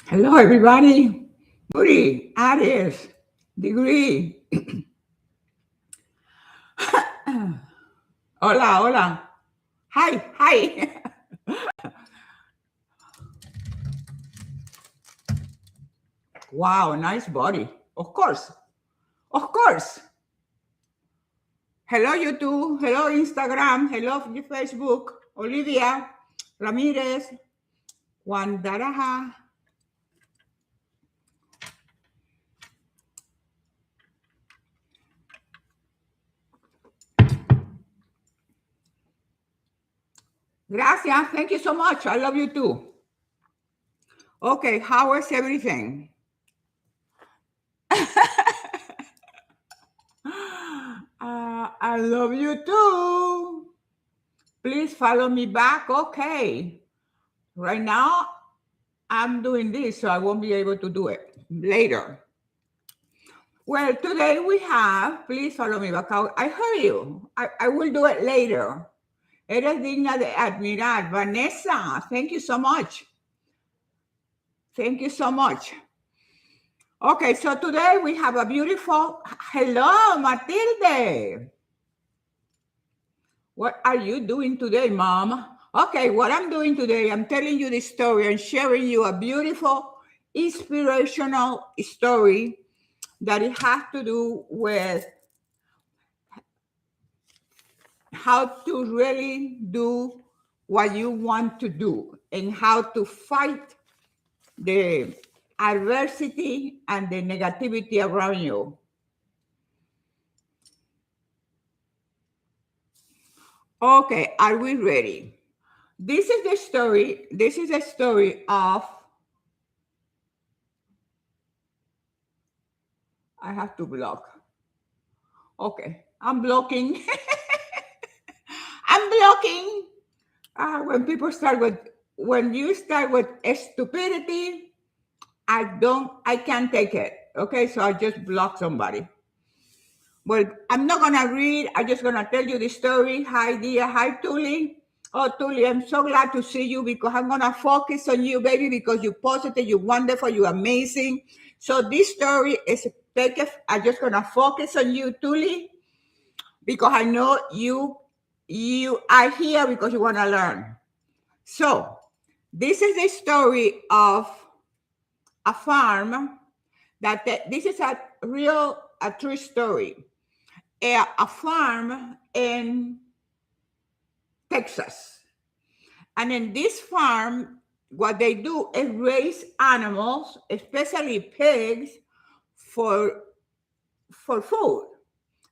Hello, everybody. Goody, Aries, degree. Hola, hola. Hi, hi. Wow, nice body. Of course, of course. Hello, YouTube. Hello, Instagram. Hello, Facebook. Olivia Ramirez, Juan Daraja. Gracias. Thank you so much. I love you too. Okay, how is everything? I love you too. Please follow me back. Okay. Right now, I'm doing this, so I won't be able to do it later. Well, today we have, please follow me back. I heard you. I will do it later. Eres digna de admirar. Vanessa, thank you so much. Thank you so much. Okay, so today we have a beautiful, hello, Matilde. What are you doing today, Mom? Okay, what I'm doing today, I'm telling you this story and sharing you a beautiful, inspirational story that it has to do with how to really do what you want to do and how to fight the adversity and the negativity around you. Okay, are we ready? This is the story. This is a story of. I have to block. Okay, I'm blocking. I'm blocking. When people start with, when you start with stupidity, I can't take it. Okay, so I just block somebody. Well, I'm not gonna read. I'm just gonna tell you the story. Hi, Dia. Hi, Tuli. Oh, Tuli, I'm so glad to see you because I'm gonna focus on you, baby, because you're positive, you're wonderful, you're amazing. So this story is I'm just gonna focus on you, Tuli, because I know you are here because you wanna learn. So this is the story of a farm this is a true story. A farm in Texas. And in this farm, what they do is raise animals, especially pigs, for food.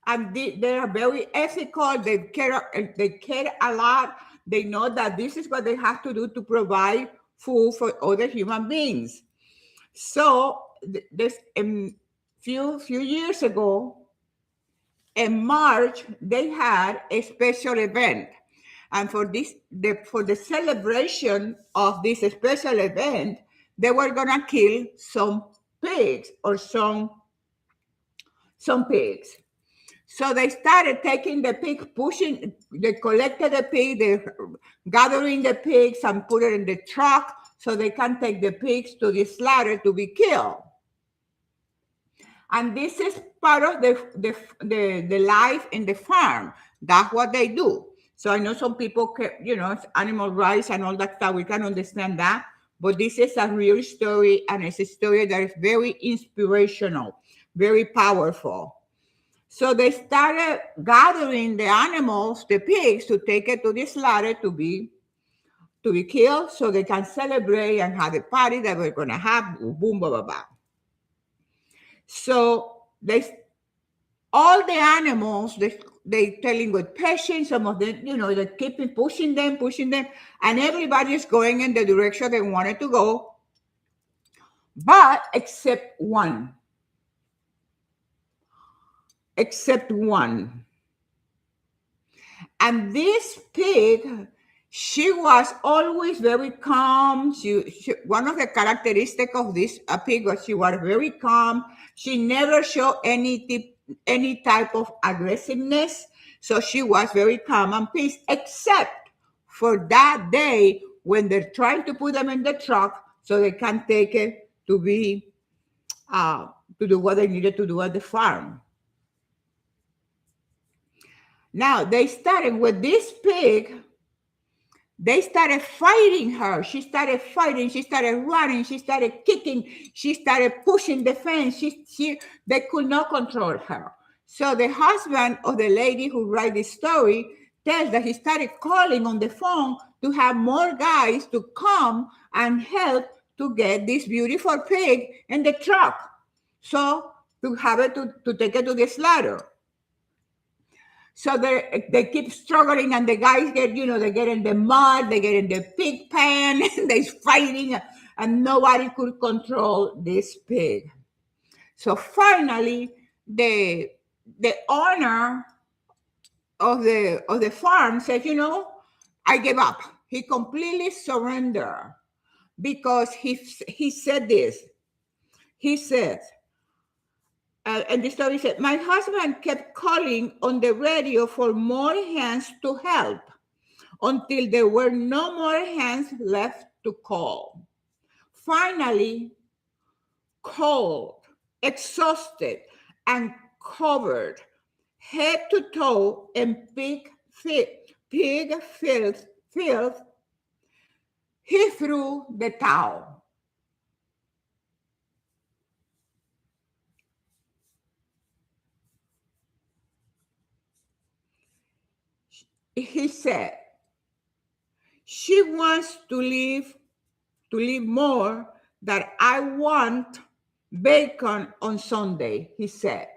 And they are very ethical. They care a lot. They know that this is what they have to do to provide food for other human beings. So this few years ago, in March, they had a special event. And for the celebration of this special event, they were gonna kill some pigs or some pigs. So they started taking the pig, they collected the pig, they gathering the pigs and put it in the truck so they can take the pigs to the slaughter to be killed. And this is part of the life in the farm. That's what they do. So I know some people, it's animal rights and all that stuff. We can understand that. But this is a real story, and it's a story that is very inspirational, very powerful. So they started gathering the animals, the pigs, to take it to the slaughter to be killed, so they can celebrate and have the party that we're gonna have. Boom, blah, blah, blah. So all the animals, they telling with patience, some of them, they keep pushing them, and everybody is going in the direction they wanted to go, but except one. And this pig, she was always very calm. One of the characteristics of this pig was she was very calm. She never showed any type of aggressiveness. So she was very calm and peace, except for that day when they're trying to put them in the truck so they can take it to be to do what they needed to do at the farm. Now they started with this pig. They started fighting her. She started fighting. She started running. She started kicking. She started pushing the fence. They could not control her. So the husband of the lady who wrote this story tells that he started calling on the phone to have more guys to come and help to get this beautiful pig in the truck. So to have it to take it to the slaughter. So they keep struggling, and the guys they get in the mud, they get in the pig pen, and they're fighting, and nobody could control this pig. So finally, the owner of the farm said, I gave up. He completely surrendered because he said this. He said, and the story said, my husband kept calling on the radio for more hands to help until there were no more hands left to call. Finally, cold, exhausted, and covered head to toe in pig filth, he threw the towel. He said, she wants to live more, that I want bacon on Sunday, he said.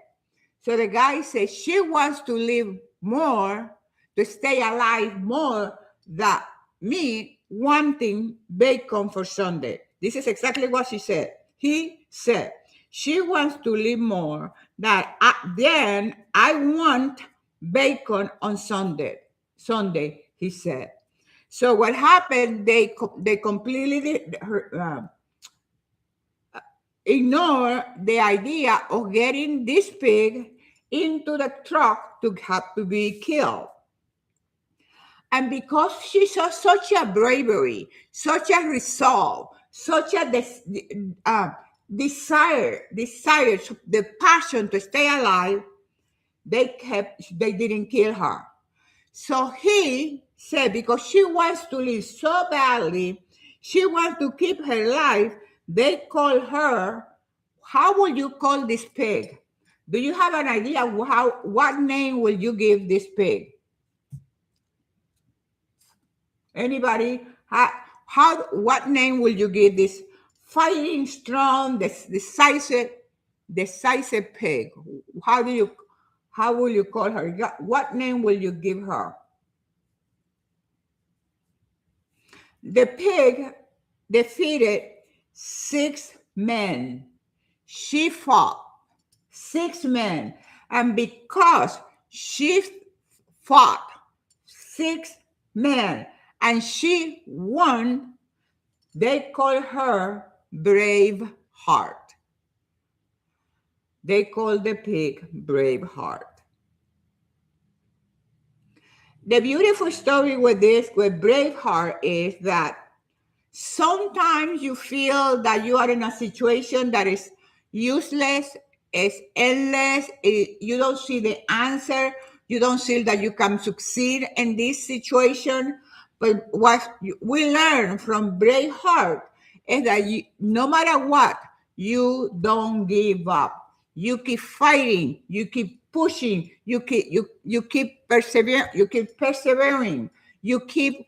So the guy says she wants to live more, to stay alive more, than me wanting bacon for Sunday. This is exactly what she said. He said, she wants to live more, that then I want bacon on Sunday, he said. So what happened, they completely ignore the idea of getting this pig into the truck to have to be killed. And because she saw such a bravery, such a resolve, such a desire, the passion to stay alive, they didn't kill her. So he said, because she wants to live so badly, she wants to keep her life, they call her, how will you call this pig? Do you have an idea what name will you give this pig? Anybody? What name will you give this fighting, strong, decisive pig? How will you call her? What name will you give her? The pig defeated 6 men. She fought 6 men. And because she fought 6 men and she won, they call her Brave Heart. They call the pig Brave Heart. The beautiful story with Braveheart is that sometimes you feel that you are in a situation that is useless, is endless, you don't see the answer, you don't see that you can succeed in this situation. But what we learn from Braveheart is that no matter what, you don't give up. You keep fighting, you keep pushing, you keep persevering, you keep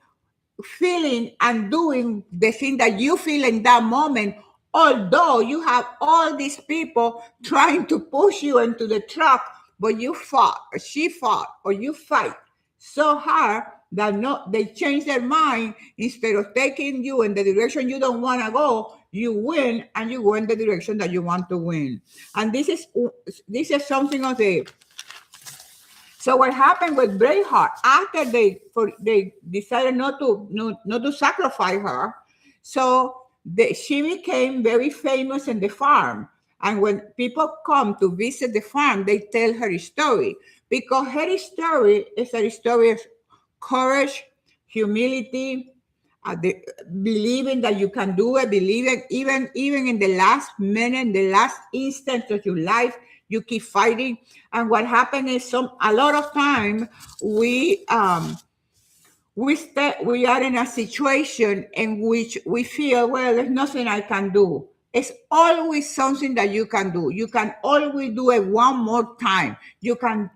feeling and doing the thing that you feel in that moment, although you have all these people trying to push you into the truck, but you fought, or she fought, or you fight so hard that they change their mind. Instead of taking you in the direction you don't want to go, you win and you go in the direction that you want to win. And this is something of the. So what happened with Braveheart, after they decided not to sacrifice her, so she became very famous in the farm. And when people come to visit the farm, they tell her story, because her story is a story of courage, humility, the, believing that you can do it, believing even in the last minute, the last instant of your life, you keep fighting. And what happened is a lot of time we we are in a situation in which we feel, well, there's nothing I can do. It's always something that you can do. You can always do it one more time. You can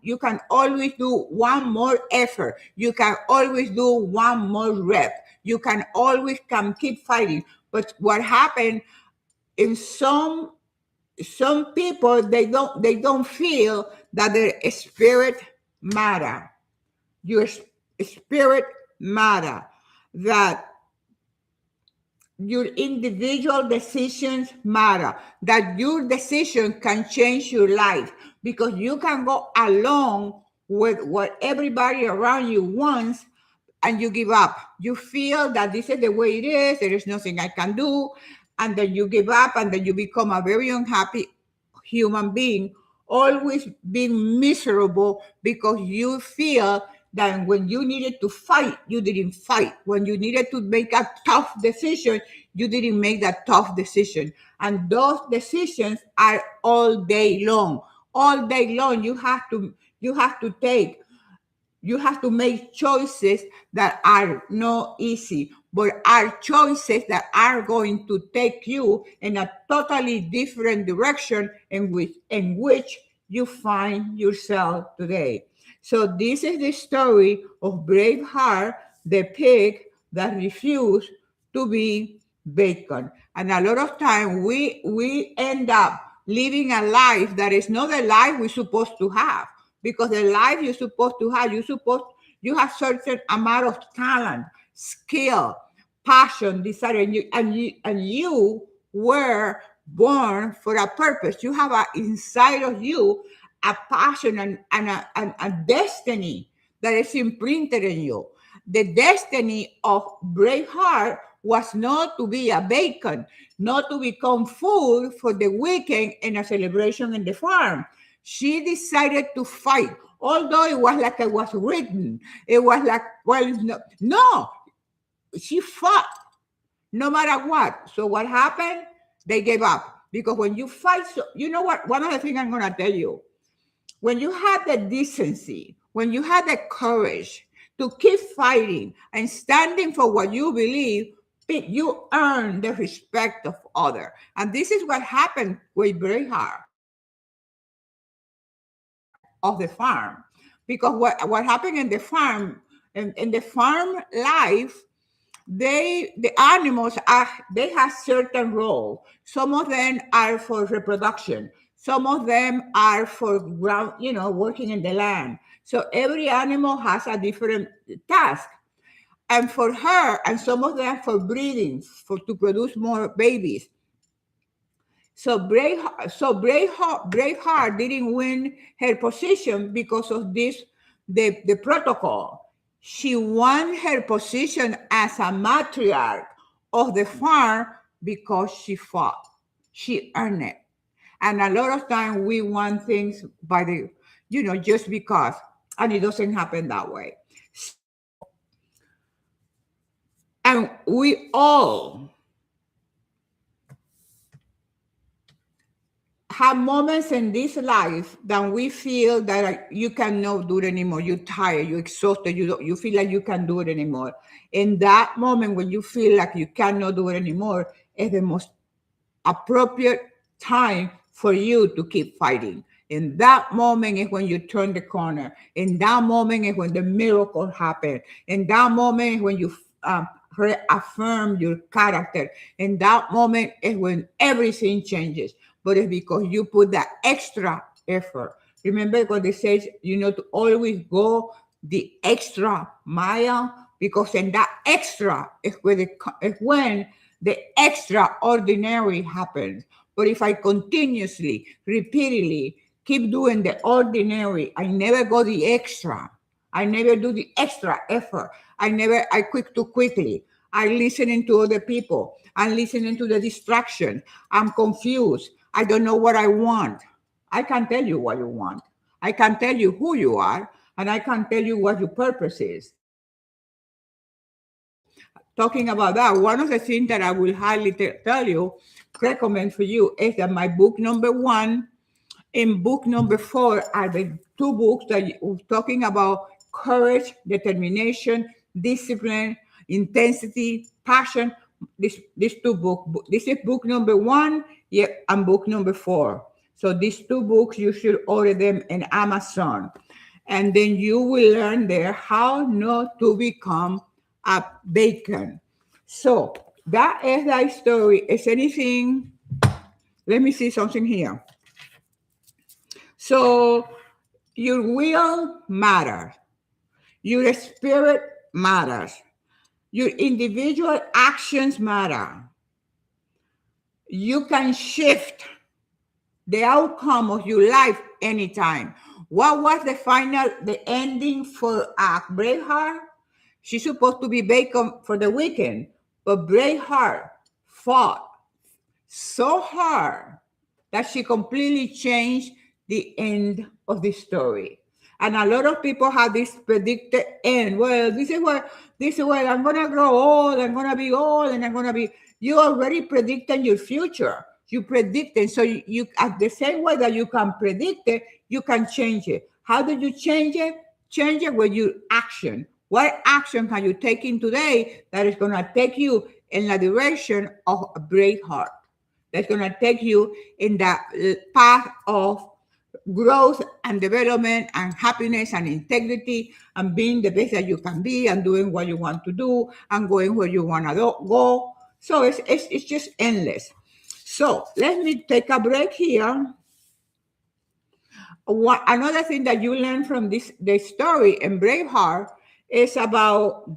always do one more effort. You can always do one more rep. You can always can keep fighting. But what happened in some people, they don't feel that their spirit matter. Your spirit matter, that your individual decisions matter, that your decision can change your life, because you can go along with what everybody around you wants and you give up. You feel that this is the way it is, there is nothing I can do, and then you give up, and then you become a very unhappy human being, always being miserable because you feel that when you needed to fight, you didn't fight. When you needed to make a tough decision, you didn't make that tough decision. And those decisions are all day long. All day long, you have to make choices that are not easy, but are choices that are going to take you in a totally different direction in which you find yourself today. So this is the story of Braveheart, the pig that refused to be bacon. And a lot of time we end up living a life that is not the life we're supposed to have, because the life you're supposed to have, you have certain amount of talent, skill, passion, desire, and you were born for a purpose. You have inside of you a passion and a destiny that is imprinted in you. The destiny of Braveheart was not to be a bacon, not to become food for the weekend in a celebration in the farm. She decided to fight, although it was like it was written. It was like, well, no, she fought no matter what. So what happened? They gave up. Because when you fight, so you know what? One of the things I'm going to tell you, when you have the decency, when you have the courage to keep fighting and standing for what you believe, you earn the respect of others. And this is what happened with Braveheart of the farm. Because what happened in the farm, in the farm life, the animals they have certain role. Some of them are for reproduction, some of them are for ground, working in the land. So every animal has a different task. And for her, and some of them for breeding, for to produce more babies. So Braveheart didn't win her position because of this, the protocol. She won her position as a matriarch of the farm because she fought. She earned it. And a lot of time we want things by just because, and it doesn't happen that way. And we all have moments in this life that we feel that you cannot do it anymore. You're tired, you're exhausted, you feel like you can't do it anymore. In that moment when you feel like you cannot do it anymore, is the most appropriate time for you to keep fighting. In that moment is when you turn the corner. In that moment is when the miracle happens. In that moment is when you reaffirm your character. In that moment is when everything changes. But it's because you put that extra effort. Remember what they say, to always go the extra mile, because in that extra is when the extraordinary happens. But if I continuously, repeatedly keep doing the ordinary, I never go the extra. I never do the extra effort. I quit too quickly. I'm listening to other people. I'm listening to the distraction. I'm confused. I don't know what I want. I can't tell you what you want. I can tell you who you are, and I can tell you what your purpose is. talking about that, one of the things that I will highly tell you, recommend for you, is that my book number 1 and book number 4 are the two books that you're talking about courage, determination, discipline, intensity, passion. These two books. This is book number 1, yeah, and book number 4. So these two books, you should order them in Amazon. And then you will learn there how not to become a bacon. So that is that story. Is anything? Let me see something here. So your will matters. Your spirit matters. Your individual actions matter. You can shift the outcome of your life anytime. What was the ending for Braveheart? She's supposed to be bacon for the weekend, but Braveheart fought so hard that she completely changed the end of the story. And a lot of people have this predicted end. Well, this is where I'm gonna grow old, I'm gonna be old, and I'm gonna be. You already predicted your future. You predicted, so you at the same way that you can predict it, you can change it. How do you change it? Change it with your action. What action can you take in today that is gonna take you in the direction of a brave heart? That's going to take you in the path of growth and development and happiness and integrity and being the best that you can be and doing what you want to do and going where you want to go. So it's just endless. So let me take a break here. Another thing that you learn from this story in Braveheart is about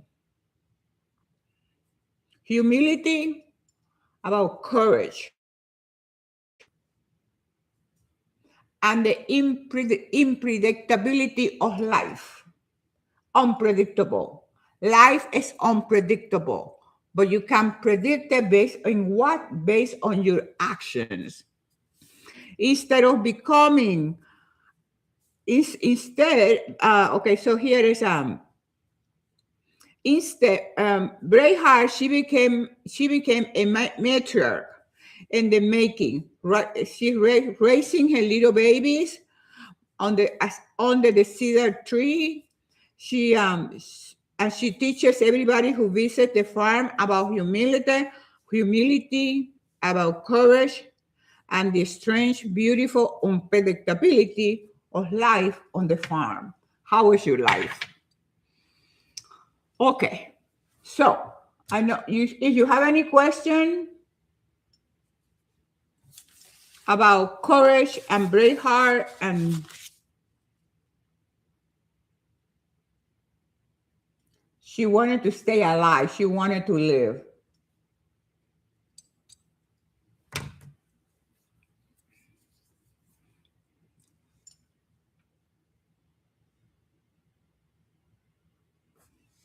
humility, about courage, and the unpredictability of life. Unpredictable. Life is unpredictable, but you can predict it based on what? Based on your actions. Instead of becoming, okay, so here is instead, Braveheart, she became a matriarch in the making. Right, she's raising her little babies under the cedar tree. She and she teaches everybody who visits the farm about humility, about courage, and the strange, beautiful unpredictability of life on the farm. How is your life? Okay, so I know if you have any question about courage and Braveheart and she wanted to stay alive. She wanted to live.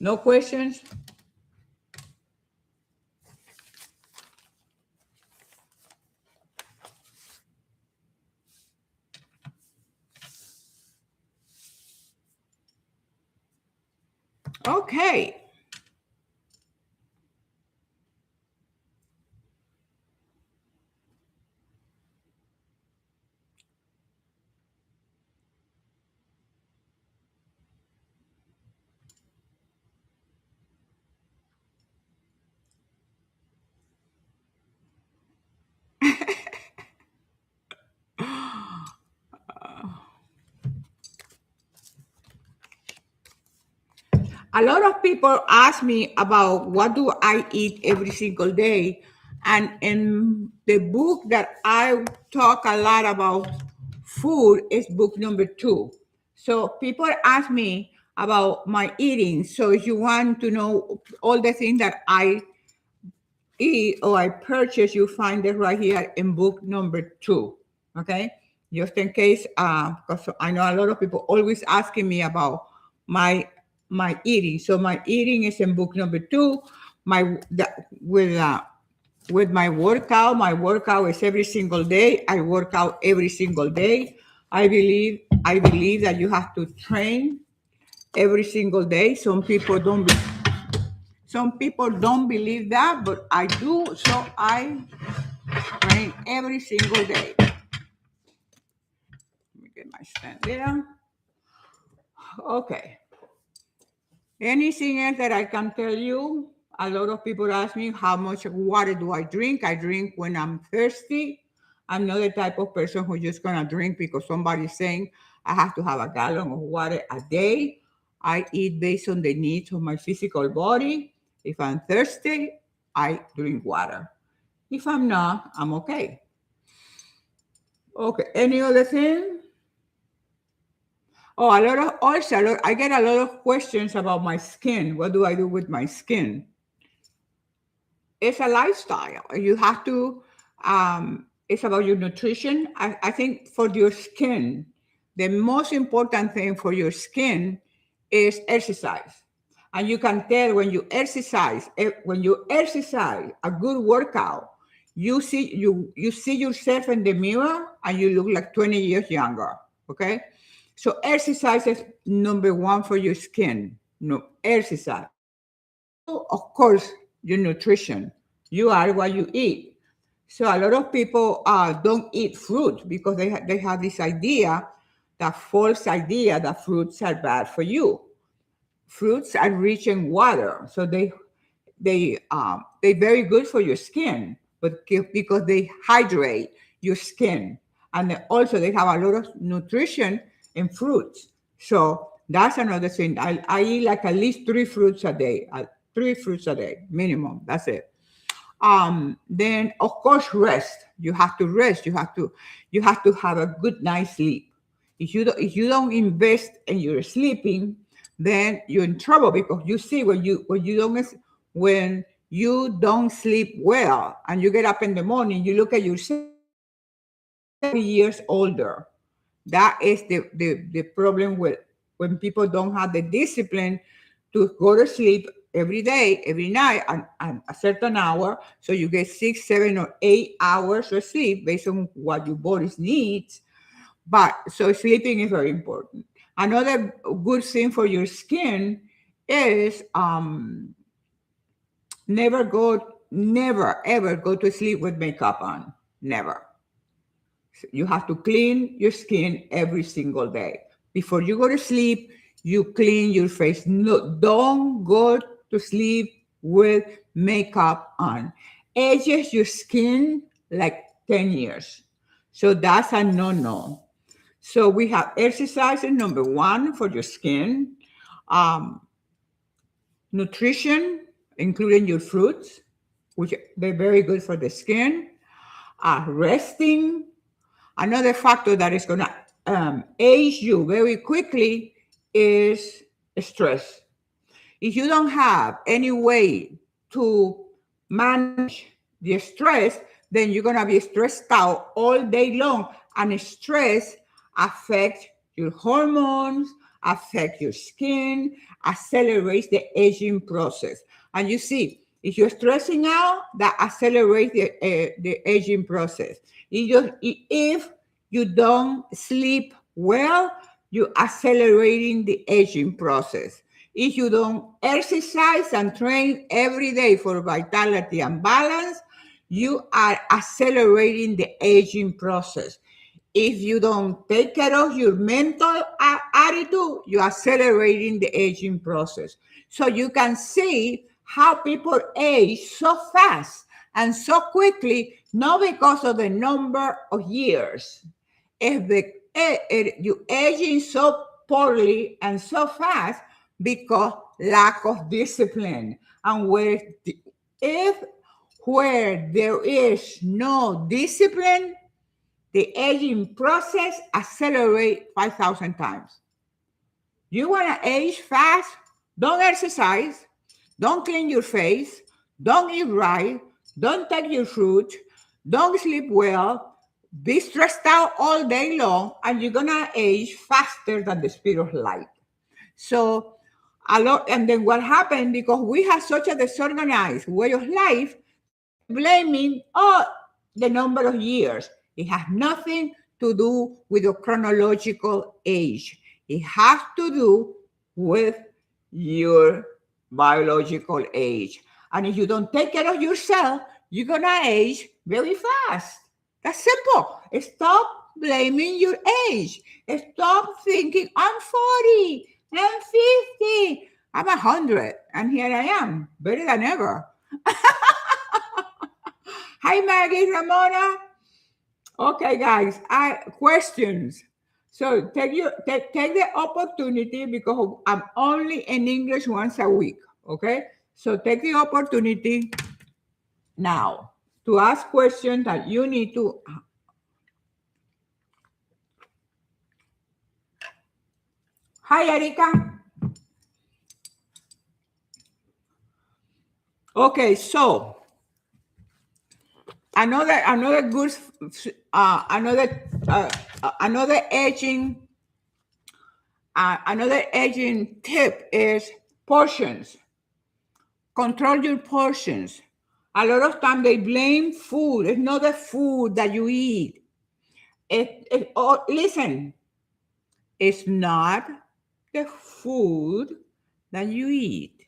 No questions? Okay. A lot of people ask me about what do I eat every single day. And in the book that I talk a lot about food is book number 2. So people ask me about my eating. So if you want to know all the things that I eat or I purchase, you find it right here in book number 2. Okay, just in case, because I know a lot of people always asking me about my eating. So my eating is in book number 2. With my workout. My workout is every single day. I work out every single day. I believe that you have to train every single day. Some people don't. Some people don't believe that, but I do, so I train every single day. Let me get my stand there. Okay. Anything else that I can tell you? A lot of people ask me how much water do I drink. I drink when I'm thirsty. I'm not the type of person who's just gonna drink because somebody's saying I have to have a gallon of water a day. I eat based on the needs of my physical body. If I'm thirsty, I drink water. If I'm not, I'm okay. Okay. Any other thing? Oh, a lot of also, I get a lot of questions about my skin. What do I do with my skin? It's a lifestyle. You have to, it's about your nutrition. I think for your skin, the most important thing for your skin is exercise. And you can tell when you exercise, a good workout, you see yourself in the mirror and you look like 20 years younger. Okay? So exercise is number one for your skin. No, exercise. Two, of course, your nutrition. You are what you eat. So a lot of people don't eat fruit because they have this idea, that false idea that fruits are bad for you. Fruits are rich in water, so they're very good for your skin, but because they hydrate your skin, and also they have a lot of nutrition in fruits. So that's another thing. I eat like at least three fruits a day minimum. That's it. Then of course rest. You have to rest. You have to have a good night's sleep. If you don't invest in your sleeping, then you're in trouble, because you see when you don't sleep well and you get up in the morning, you look at yourself, you're 3 years older. That is the problem with when people don't have the discipline to go to sleep every day, every night, and a certain hour. So you get 6, 7, or 8 hours of sleep based on what your body needs. But so sleeping is very important. Another good thing for your skin is never ever go to sleep with makeup on. Never. You have to clean your skin every single day. Before you go to sleep, you clean your face. No, don't go to sleep with makeup on. Ages your skin like 10 years. So that's a no-no. So we have exercise is number one for your skin. Um, Nutrition, including your fruits, which they're very good for the skin. Resting. Another factor that is going to age you very quickly is stress. If you don't have any way to manage the stress, then you're going to be stressed out all day long. And stress affects your hormones, affect your skin, accelerates the aging process. And you see, if you're stressing out, that accelerates the aging process. If you don't sleep well, you're accelerating the aging process. If you don't exercise and train every day for vitality and balance, you are accelerating the aging process. If you don't take care of your mental attitude, you're accelerating the aging process. So you can see how people age so fast and so quickly, not because of the number of years. If you aging so poorly and so fast because lack of discipline. And if where there is no discipline, the aging process accelerates 5,000 times. You want to age fast? Don't exercise. Don't clean your face. Don't eat right. Don't take your fruit. Don't sleep well. Be stressed out all day long, and you're going to age faster than the speed of light. So, a lot, and then what happened, because we have such a disorganized way of life, we're blaming the number of years. It has nothing to do with your chronological age. It has to do with your biological age. And if you don't take care of yourself, you're going to age very fast. That's simple. Stop blaming your age. Stop thinking, I'm 40, I'm 50, I'm 100, and here I am, better than ever. Hi, Maggie, Ramona. Okay, guys, I questions. So take the opportunity because I'm only in English once a week. Okay, so take the opportunity now to ask questions that you need to. Hi, Erika. Okay, so another good another aging tip is portions. Control your portions. A lot of time they blame food. It's not the food that you eat. Listen, it's not the food that you eat.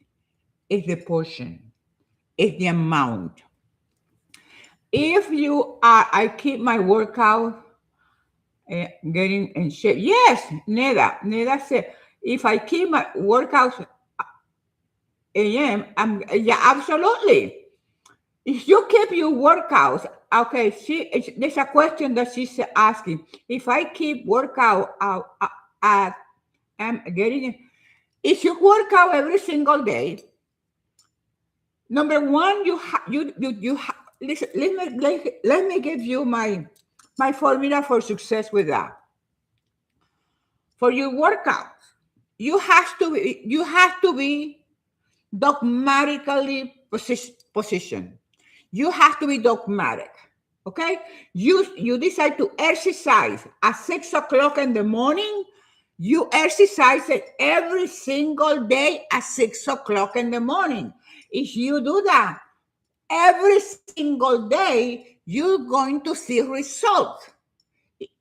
It's the portion. It's the amount. If you are, I keep my workout getting in shape. Yes, Neda said, if I keep my workouts I'm yeah, absolutely. If you keep your workouts, okay, there's a question that she's asking. If I keep workout I'm getting, if you work out every single day, number one, listen, let me give you my formula for success with that. For your workouts, you have to be dogmatically positioned. You have to be dogmatic. Okay? You decide to exercise at 6 o'clock in the morning. You exercise it every single day at 6 o'clock in the morning. If you do that every single day, you're going to see results.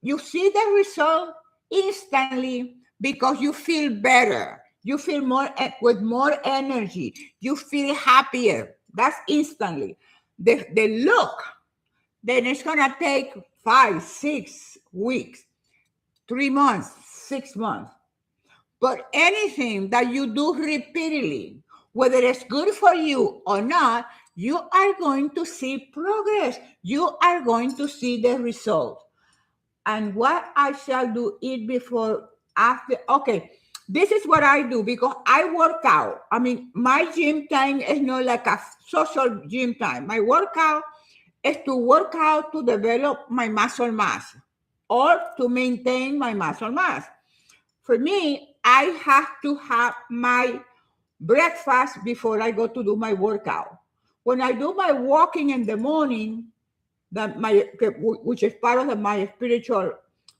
You see the result instantly because you feel better. You feel more with more energy. You feel happier. That's instantly. The look, then it's gonna take 5, 6 weeks, 3 months, 6 months. But anything that you do repeatedly, whether it's good for you or not, you are going to see progress. You are going to see the result. And what I shall do it before after. Okay, this is what I do because I work out. I mean, my gym time is not like a social gym time. My workout is to work out to develop my muscle mass or to maintain my muscle mass. For me, I have to have my breakfast before I go to do my workout. When I do my walking in the morning, which is part of my spiritual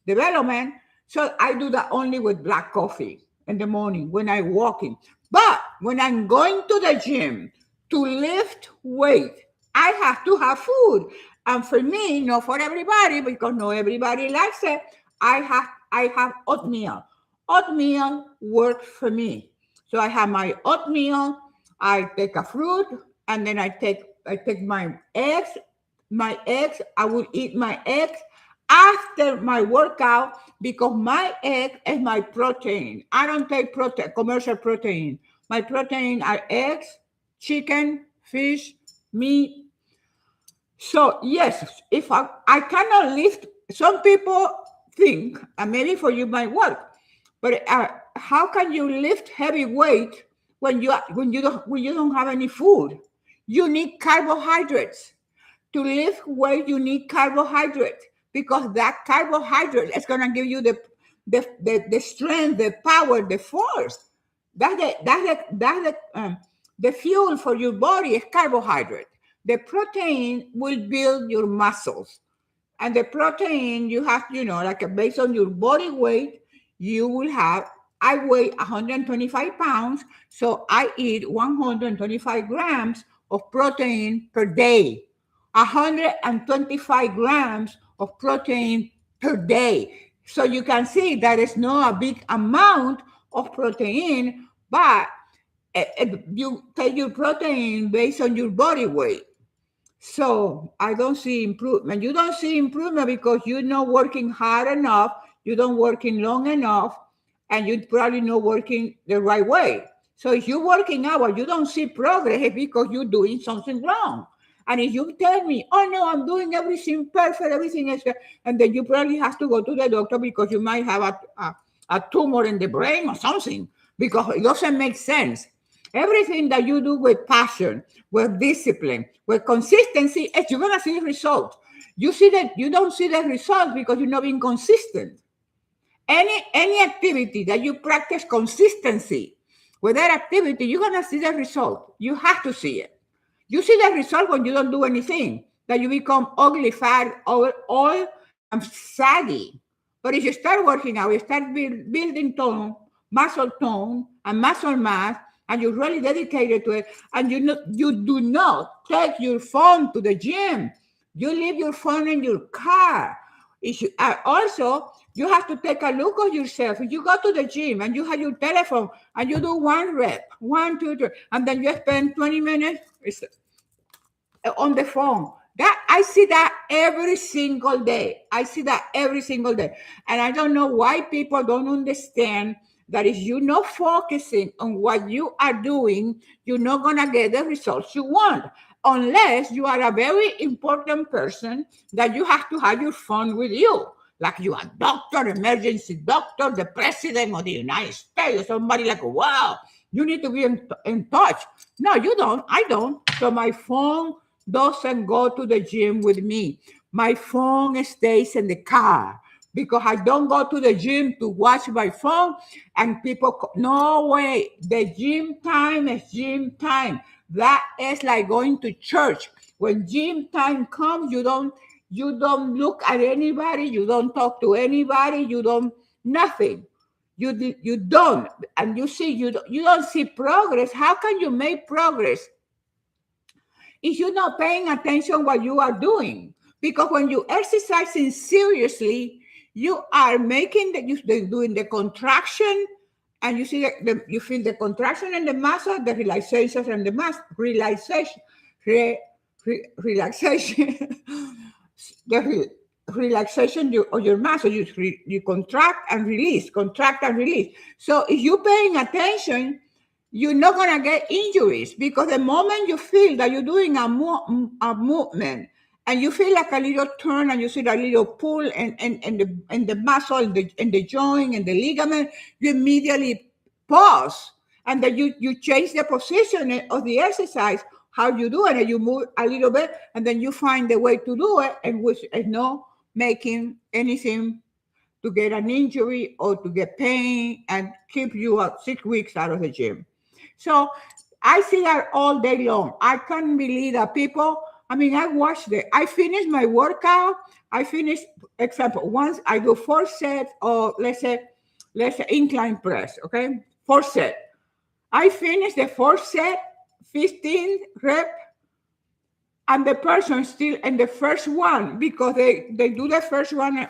development. So I do that only with black coffee in the morning when I'm walking. But when I'm going to the gym to lift weight, I have to have food. And for me, not for everybody, because not everybody likes it, I have oatmeal. Oatmeal works for me. So I have my oatmeal, I take a fruit, and then I take my eggs. I will eat my eggs after my workout because my egg is my protein. I don't take commercial protein. My protein are eggs, chicken, fish, meat. So yes, if I cannot lift, some people think, and maybe for you might work, but how can you lift heavy weight when you don't have any food? You need carbohydrates. To lift weight, you need carbohydrates because that carbohydrate is going to give you the strength, the power, the force. The fuel for your body is carbohydrate. The protein will build your muscles. And the protein you have, like based on your body weight, you will have. I weigh 125 pounds, so I eat 125 grams of protein per day. 125 grams of protein per day. So you can see that it's not a big amount of protein, but You take your protein based on your body weight. So I don't see improvement. You don't see improvement because you're not working hard enough, you don't working long enough, and you're probably not working the right way. So if you're working out but you don't see progress, it's because you're doing something wrong. And if you tell me, oh no, I'm doing everything perfect, everything is good, and then you probably have to go to the doctor because you might have a tumor in the brain or something, because it doesn't make sense. Everything that you do with passion, with discipline, with consistency, you're gonna see the result. You see that you don't see the result because you're not being consistent. Any activity that you practice consistency with that activity, you're gonna see the result. You have to see it. You see the result when you don't do anything, that you become ugly, fat, old and saggy. But if you start working out, you start building tone, muscle tone, and muscle mass, and you're really dedicated to it, and you do not take your phone to the gym. You leave your phone in your car. Also, you have to take a look at yourself. If you go to the gym and you have your telephone and you do one rep, 1, 2, 3, and then you spend 20 minutes on the phone. That I see that every single day. I see that every single day. And I don't know why people don't understand that if you're not focusing on what you are doing, you're not gonna get the results you want. Unless you are a very important person that you have to have your phone with you. Like you are doctor, emergency doctor, the president of the United States, or somebody like, wow, you need to be in touch. No, you don't. I don't. So my phone doesn't go to the gym with me. My phone stays in the car because I don't go to the gym to watch my phone. And people, no way. The gym time is gym time. That is like going to church. When gym time comes, you don't look at anybody, you don't talk to anybody, you don't nothing. You don't, and you don't see progress. How can you make progress if you're not paying attention what you are doing? Because when you exercising seriously, you are making you're doing the contraction, and you see you feel the contraction in the muscle, the relaxation and the relaxation, the relaxation of your muscle. You contract and release, contract and release. So if you're paying attention, you're not going to get injuries, because the moment you feel that you're doing a movement and you feel like a little turn and you see a little pull and the muscle and the joint and the ligament, you immediately pause, and then you change the position of the exercise, how you do it, and you move a little bit, and then you find the way to do it, and which is not making anything to get an injury or to get pain and keep you 6 weeks out of the gym. So I see that all day long. I can't believe that people, I mean, I watched it. I finished my workout. Example, once I do 4 sets, or let's say incline press, okay? 4 sets. I finished the 4th set, 15 rep, and the person still in the first one, because they do the first one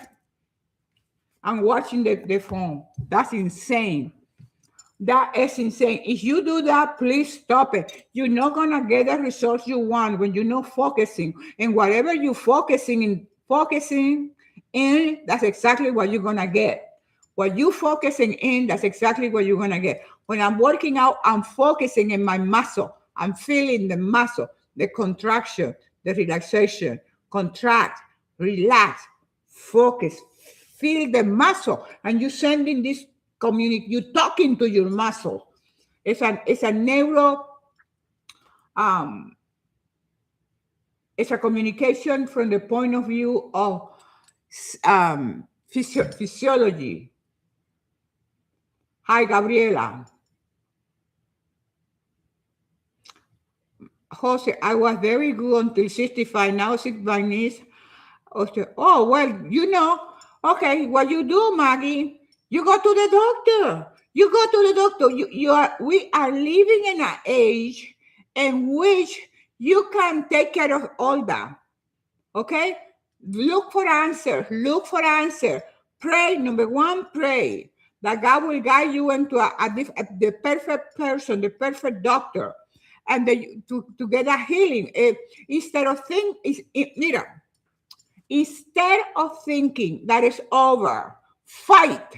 and watching the phone. That's insane. That is insane. If you do that, please stop it. You're not gonna get the results you want when you're not focusing. And whatever you're focusing in, that's exactly what you're gonna get. What you're focusing in, that's exactly what you're gonna get. When I'm working out, I'm focusing in my muscle. I'm feeling the muscle, the contraction, the relaxation, contract, relax, focus, feel the muscle, and you're sending this you're talking to your muscle. It's a neuro it's a communication from the point of view of physiology. Hi, Gabriela. Jose, I was very good until 65. Now 65 knees. Oh, well, okay, what you do, Maggie, you go to the doctor. You go to the doctor. We are living in an age in which you can take care of all that. Okay? Look for answer. Pray. Number one, pray. that God will guide you into the perfect person, the perfect doctor, and to get a healing. Instead of mira, instead of thinking that it's over, fight.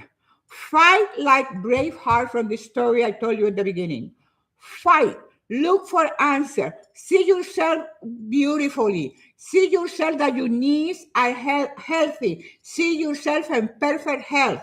Fight like Braveheart from the story I told you at the beginning. Fight. Look for answer. See yourself beautifully. See yourself that your knees are healthy. See yourself in perfect health.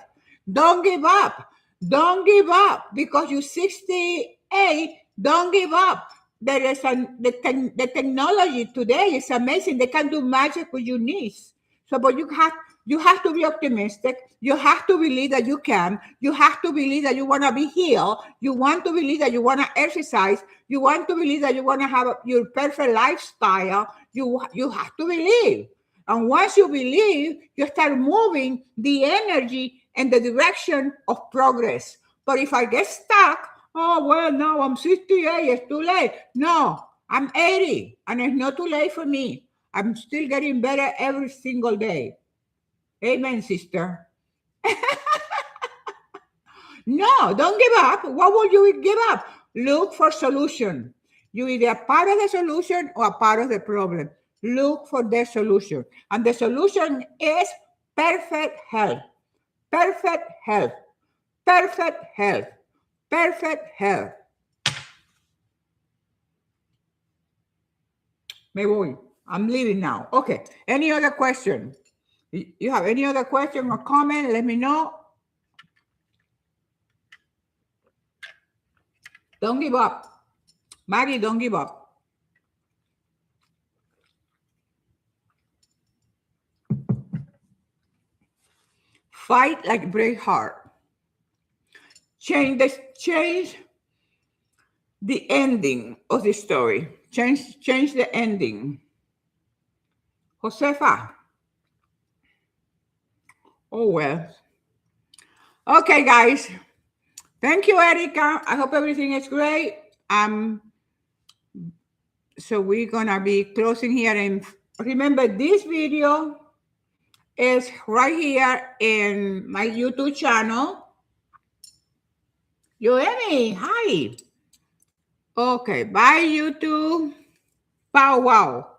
Don't give up. Don't give up because you're 68. Don't give up. There is the technology today is amazing. They can do magic with your knees. So, but you have to be optimistic. You have to believe that you can. You have to believe that you want to be healed. You want to believe that you want to exercise. You want to believe that you want to have your perfect lifestyle. You have to believe. And once you believe, you start moving the energy in the direction of progress. But if I get stuck, oh, well, no, I'm 68, it's too late. No, I'm 80, and it's not too late for me. I'm still getting better every single day. Amen, sister. No, don't give up. What will you give up? Look for solution. You either a part of the solution or a part of the problem. Look for the solution. And the solution is perfect health. Perfect health. Perfect health. Perfect health. Me voy. I'm leaving now. Okay. Any other question? You have any other question or comment? Let me know. Don't give up. Maggie, don't give up. Fight like Braveheart. Change the ending of the story. Change the ending. Josefa. Oh, well. Okay, guys. Thank you, Erica. I hope everything is great. So we're going to be closing here. And remember, this video is right here in my YouTube channel. Yoemi, hi. Okay, bye, YouTube. Pow wow.